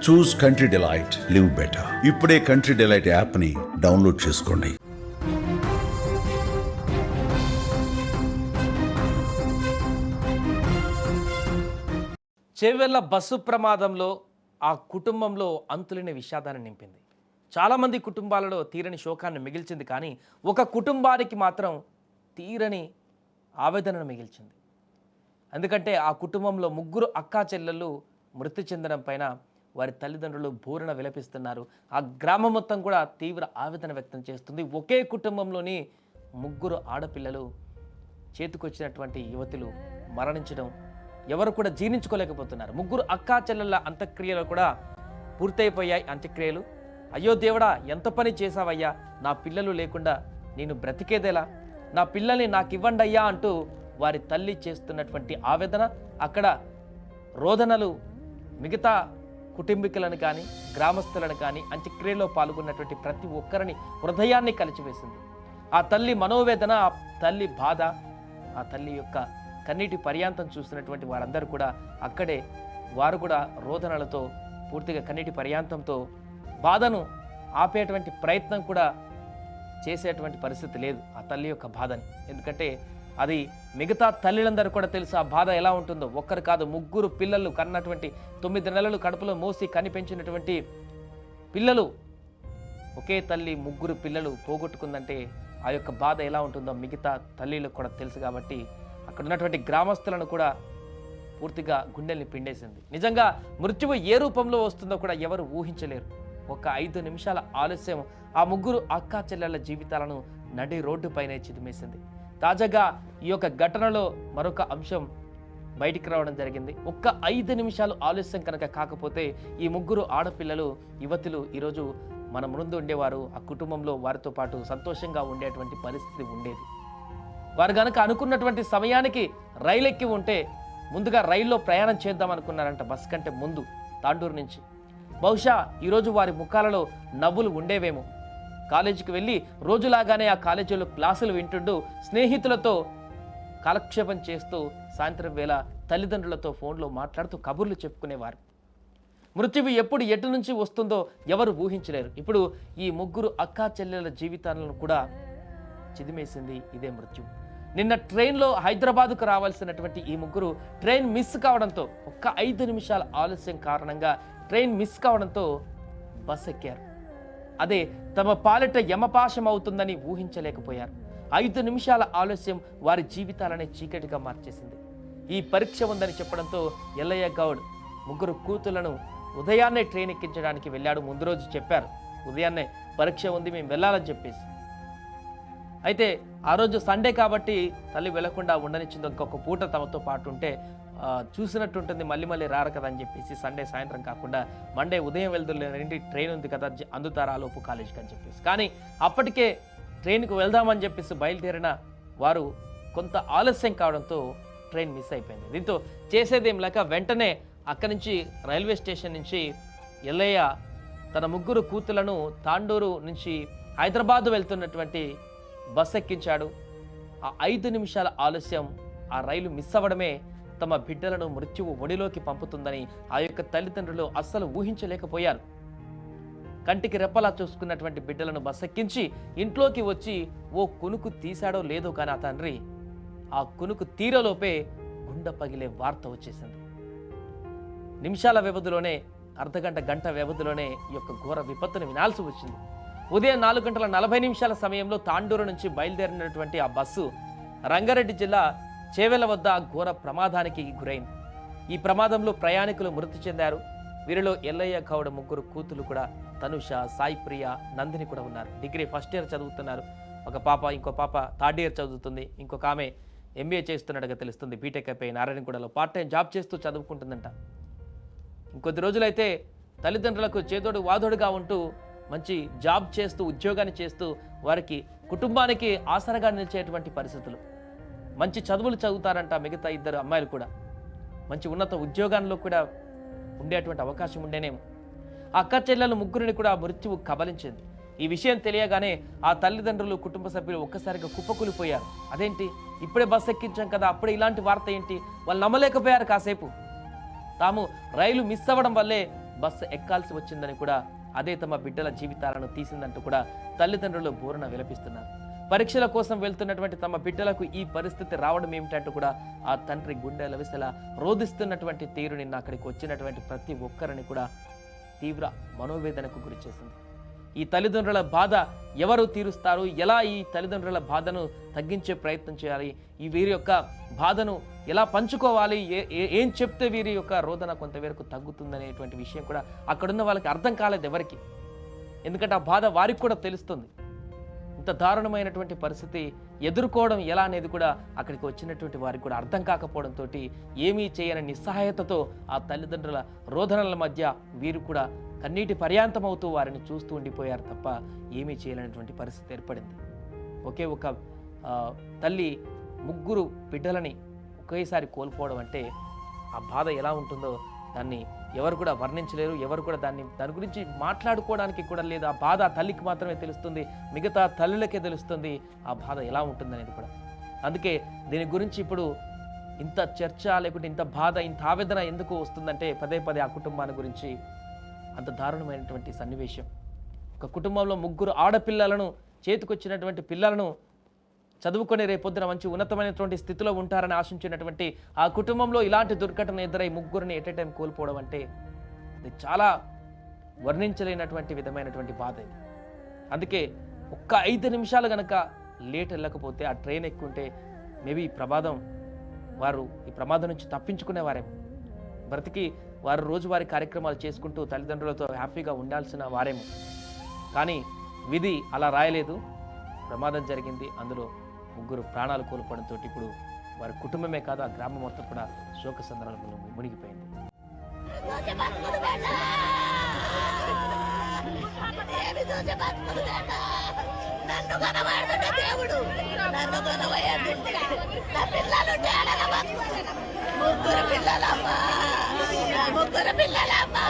చూస్ country delight, live better. ఇప్పుడే country delight యాప్ని download చేసుకోండి. చేవెళ్ల బస్సు ప్రమాదంలో ఆ కుటుంబంలో అంతులేని విషాదాన్ని నింపింది. చాలామంది కుటుంబాలలో తీరని శోకాన్ని మిగిల్చింది, కానీ ఒక కుటుంబానికి మాత్రం తీరని ఆవేదనను మిగిల్చింది. ఎందుకంటే ఆ కుటుంబంలో ముగ్గురు అక్కా చెల్లెళ్ళు మృతి చెందడం పైన వారి తల్లిదండ్రులు బోరున విలపిస్తున్నారు. ఆ గ్రామం మొత్తం కూడా తీవ్ర ఆవేదన వ్యక్తం చేస్తుంది. ఒకే కుటుంబంలోని ముగ్గురు ఆడపిల్లలు, చేతికొచ్చినటువంటి యువతులు మరణించడం ఎవరు కూడా జీర్ణించుకోలేకపోతున్నారు. ముగ్గురు అక్కా చెల్లెళ్ళ అంత్యక్రియలు కూడా పూర్తయిపోయాయి. అంత్యక్రియలు, అయ్యో దేవుడా ఎంత పని చేశావయ్యా, నా పిల్లలు లేకుండా నేను బ్రతికేదేలా, నా పిల్లల్ని నాకు ఇవ్వండి అయ్యా అంటూ వారి తల్లి చేస్తున్నటువంటి ఆవేదన, అక్కడ రోదనలు మిగతా కుటుంబీకులను కానీ గ్రామస్తులను కానీ అంత్యక్రియలో పాల్గొన్నటువంటి ప్రతి ఒక్కరిని హృదయాన్ని కలిచివేసింది. ఆ తల్లి మనోవేదన, ఆ తల్లి బాధ, ఆ తల్లి యొక్క కన్నీటి పర్యాంతం చూస్తున్నటువంటి వారందరూ కూడా అక్కడే వారు కూడా రోదనలతో పూర్తిగా కన్నీటి పర్యాంతంతో బాధను ఆపేటువంటి ప్రయత్నం కూడా చేసేటువంటి పరిస్థితి లేదు ఆ తల్లి యొక్క బాధని. ఎందుకంటే అది మిగతా తల్లిలందరూ కూడా తెలుసు ఆ బాధ ఎలా ఉంటుందో. ఒక్కరు కాదు, ముగ్గురు పిల్లలు కన్నటువంటి 9 నెలలు కడుపులో మోసి కనిపెంచినటువంటి పిల్లలు, ఒకే తల్లి ముగ్గురు పిల్లలు పోగొట్టుకుందంటే ఆ యొక్క బాధ ఎలా ఉంటుందో మిగతా తల్లిలకు కూడా తెలుసు. కాబట్టి అక్కడ ఉన్నటువంటి గ్రామస్తులను కూడా పూర్తిగా గుండెల్ని పిండేసింది. నిజంగా మృత్యువు ఏ రూపంలో వస్తుందో కూడా ఎవరు ఊహించలేరు. ఒక 5 నిమిషాల ఆలస్యం ఆ ముగ్గురు అక్కా చెల్లెళ్ళ జీవితాలను నడి రోడ్డుపైనే చిదిమేసింది. తాజాగా ఈ యొక్క ఘటనలో మరొక అంశం బయటికి రావడం జరిగింది. ఒక్క 5 నిమిషాలు ఆలస్యం కనుక కాకపోతే ఈ ముగ్గురు ఆడపిల్లలు, యువతులు ఈరోజు మన ముందు ఉండేవారు. ఆ కుటుంబంలో వారితో పాటు సంతోషంగా ఉండేటువంటి పరిస్థితి ఉండేది. వారు కనుక అనుకున్నటువంటి సమయానికి రైలు ఎక్కి ఉంటే, ముందుగా రైల్లో ప్రయాణం చేద్దాం అనుకున్నారంట బస్ కంటే ముందు తాండూరు నుంచి. బహుశా ఈరోజు వారి ముఖాలలో నవ్వులు ఉండేవేమో. కాలేజీకి వెళ్ళి రోజులాగానే ఆ కాలేజీలో క్లాసులు వింటుంటూ స్నేహితులతో కాలక్షేపం చేస్తూ సాయంత్రం వేళ తల్లిదండ్రులతో ఫోన్లో మాట్లాడుతూ కబుర్లు చెప్పుకునేవారు. మృత్యువు ఎప్పుడు ఎటు నుంచి వస్తుందో ఎవరు ఊహించలేరు. ఇప్పుడు ఈ ముగ్గురు అక్కా చెల్లెల జీవితాలను కూడా చిదిమేసింది ఇదే మృత్యువు. నిన్న ట్రైన్లో హైదరాబాద్కు రావాల్సినటువంటి ఈ ముగ్గురు ట్రైన్ మిస్ కావడంతో, ఒక్క 5 నిమిషాల ఆలస్యం కారణంగా ట్రైన్ మిస్ కావడంతో బస్ ఎక్కారు. అదే తమ పాలిట యమపాశం అవుతుందని ఊహించలేకపోయారు. 5 నిమిషాల ఆలస్యం వారి జీవితాలనే చీకటిగా మార్చేసింది. ఈ పరీక్ష ఉందని చెప్పడంతో ఎల్లయ్య గౌడ్ ముగ్గురు కూతుళ్లను ఉదయాన్నే ట్రైన్ ఎక్కించడానికి వెళ్ళాడు. ముందు రోజు చెప్పారు, ఉదయాన్నే పరీక్ష ఉంది, మేము వెళ్ళాలని చెప్పేసి. అయితే ఆ రోజు సండే కాబట్టి తల్లి వెళ్లకుండా ఉండనిచ్చింది. ఇంకొక పూట తమతో పాటు ఉంటే చూసినట్టుంటుంది, మళ్ళీ మళ్ళీ రారు కదా అని చెప్పేసి సండే సాయంత్రం కాకుండా మండే ఉదయం వెళ్తులేంటి, ట్రైన్ ఉంది కదా అందుతారా లోపు కాలేజీకి అని చెప్పేసి. కానీ అప్పటికే ట్రైన్కు వెళ్దామని చెప్పేసి బయలుదేరిన వారు కొంత ఆలస్యం కావడంతో ట్రైన్ మిస్ అయిపోయింది. దీంతో చేసేదేం లేక వెంటనే అక్కడి నుంచి రైల్వే స్టేషన్ నుంచి ఎల్లయ్య తన ముగ్గురు కూతులను తాండూరు నుంచి హైదరాబాద్ వెళ్తున్నటువంటి బస్ ఎక్కించాడు. ఆ 5 నిమిషాల ఆలస్యం, ఆ రైలు మిస్ అవ్వడమే తమ బిడ్డలను మృత్యువు ఒడిలోకి పంపుతుందని ఆ యొక్క తల్లిదండ్రులు అస్సలు ఊహించలేకపోయారు. కంటికి రెప్పలా చూసుకున్నటువంటి బిడ్డలను బస్ ఎక్కించి ఇంట్లోకి వచ్చి ఓ కునుకు తీశాడో లేదో కానీ ఆ తండ్రి ఆ కునుకు తీరలోపే గుండె పగిలే వార్త వచ్చేసింది. నిమిషాల వ్యవధిలోనే, అర్ధగంట గంట వ్యవధిలోనే ఈ యొక్క ఘోర విపత్తును వినాల్సి వచ్చింది. ఉదయం 4:40 సమయంలో తాండూరు నుంచి బయలుదేరినటువంటి ఆ బస్సు రంగారెడ్డి జిల్లా చేవెళ్ల వద్ద ఘోర ప్రమాదానికి గురైంది. ఈ ప్రమాదంలో ప్రయాణికులు మృతి చెందారు. వీరిలో ఎల్లయ్య గౌడ్ ముగ్గురు కూతులు కూడా తనుష, సాయి ప్రియ, నందిని కూడా ఉన్నారు. డిగ్రీ ఫస్ట్ ఇయర్ చదువుతున్నారు. ఒక పాప, ఇంకో పాప థర్డ్ ఇయర్ చదువుతుంది. ఇంకొక ఆమె MBA చేస్తున్నట్టుగా తెలుస్తుంది. బీటెక్ అయిపోయి నారాయణగూడలో పార్ట్ టైం జాబ్ చేస్తూ చదువుకుంటుందంట. ఇంకొద్ది రోజులైతే తల్లిదండ్రులకు చేదోడు వాదోడుగా ఉంటూ మంచి జాబ్ చేస్తూ, ఉద్యోగాన్ని చేస్తూ వారికి కుటుంబానికి ఆసరగా నిలిచేటువంటి పరిస్థితులు. మంచి చదువులు చదువుతారంట మిగతా 2 అమ్మాయిలు కూడా. మంచి ఉన్నత ఉద్యోగాల్లో కూడా ఉండేటువంటి అవకాశం ఉండేనేమో. ఆ అక్క చెల్లెలు ముగ్గురిని కూడా మృత్యువు కబలించింది. ఈ విషయం తెలియగానే ఆ తల్లిదండ్రులు, కుటుంబ సభ్యులు ఒక్కసారిగా కుప్పకూలిపోయారు. అదేంటి, ఇప్పుడే బస్ ఎక్కించాం కదా, అప్పుడే ఇలాంటి వార్త ఏంటి? వాళ్ళు నమ్మలేకపోయారు. కాసేపు తాము రైలు మిస్ అవ్వడం వల్లే బస్సు ఎక్కాల్సి వచ్చిందని కూడా, అదే తమ బిడ్డల జీవితాలను తీసిందంటూ కూడా తల్లిదండ్రులు బోరున విలపిస్తున్నారు. పరీక్షల కోసం వెళ్తున్నటువంటి తమ బిడ్డలకు ఈ పరిస్థితి రావడం ఏమిటంటూ కూడా ఆ తండ్రి గుండెల విసలా రోధిస్తున్నటువంటి తీరు నిన్న అక్కడికి వచ్చినటువంటి ప్రతి ఒక్కరిని కూడా తీవ్ర మనోవేదనకు గురి చేసింది. ఈ తల్లిదండ్రుల బాధ ఎవరు తీరుస్తారు, ఎలా ఈ తల్లిదండ్రుల బాధను తగ్గించే ప్రయత్నం చేయాలి, ఈ వీరి యొక్క బాధను ఎలా పంచుకోవాలి, ఏం చెప్తే వీరి యొక్క రోదన కొంతవరకు తగ్గుతుందనేటువంటి విషయం కూడా అక్కడున్న వాళ్ళకి అర్థం కాలేదు ఎవరికి. ఎందుకంటే ఆ బాధ వారికి కూడా తెలుస్తుంది. ఇంత దారుణమైనటువంటి పరిస్థితి ఎదుర్కోవడం ఎలా అనేది కూడా అక్కడికి వచ్చినటువంటి వారికి కూడా అర్థం కాకపోవడంతో ఏమీ చేయని నిస్సహాయతతో ఆ తల్లిదండ్రుల రోదనల మధ్య వీరు కూడా కన్నీటి పర్యాంతమవుతూ వారిని చూస్తూ ఉండిపోయారు తప్ప ఏమీ చేయలేనటువంటి పరిస్థితి ఏర్పడింది. ఒకే ఒక తల్లి ముగ్గురు బిడ్డలని ఒకేసారి కోల్పోవడం అంటే ఆ బాధ ఎలా ఉంటుందో దాన్ని ఎవరు కూడా వర్ణించలేరు. ఎవరు కూడా దాని గురించి మాట్లాడుకోవడానికి కూడా లేదు. ఆ బాధ ఆ తల్లికి మాత్రమే తెలుస్తుంది, మిగతా తల్లులకే తెలుస్తుంది ఆ బాధ ఎలా ఉంటుందనేది కూడా. అందుకే దీని గురించి ఇప్పుడు ఇంత చర్చ లేకుంటే ఇంత బాధ, ఇంత ఆవేదన ఎందుకు వస్తుందంటే పదే పదే ఆ కుటుంబాన్ని గురించి అంత దారుణమైనటువంటి సన్నివేశం. ఒక కుటుంబంలో ముగ్గురు ఆడపిల్లలను, చేతికొచ్చినటువంటి పిల్లలను చదువుకొని రేపొద్దున మంచి ఉన్నతమైనటువంటి స్థితిలో ఉంటారని ఆశించినటువంటి ఆ కుటుంబంలో ఇలాంటి దుర్ఘటన ఎదురై ముగ్గురిని ఎట్ ఏ టైం కోల్పోవడం అంటే ఇది చాలా వర్ణించలేనటువంటి విధమైనటువంటి బాధ ఇది. అందుకే ఒక్క 5 నిమిషాలు కనుక లేట్ వెళ్ళకపోతే, ఆ ట్రైన్ ఎక్కుంటే మేబీ ఈ ప్రమాదం నుంచి తప్పించుకునేవారేమో, బ్రతికి వారు రోజువారీ కార్యక్రమాలు చేసుకుంటూ తల్లిదండ్రులతో హ్యాపీగా ఉండాల్సిన వారేమో. కానీ విధి అలా రాయలేదు, ప్రమాదం జరిగింది. అందులో ముగ్గురు ప్రాణాలు కోల్పోవడంతో ఇప్పుడు వారి కుటుంబమే కాదు ఆ గ్రామం మొత్తం కూడా శోక సందర్భంలో మునిగిపోయింది. ముగ్గురు పిల్లలమ్మా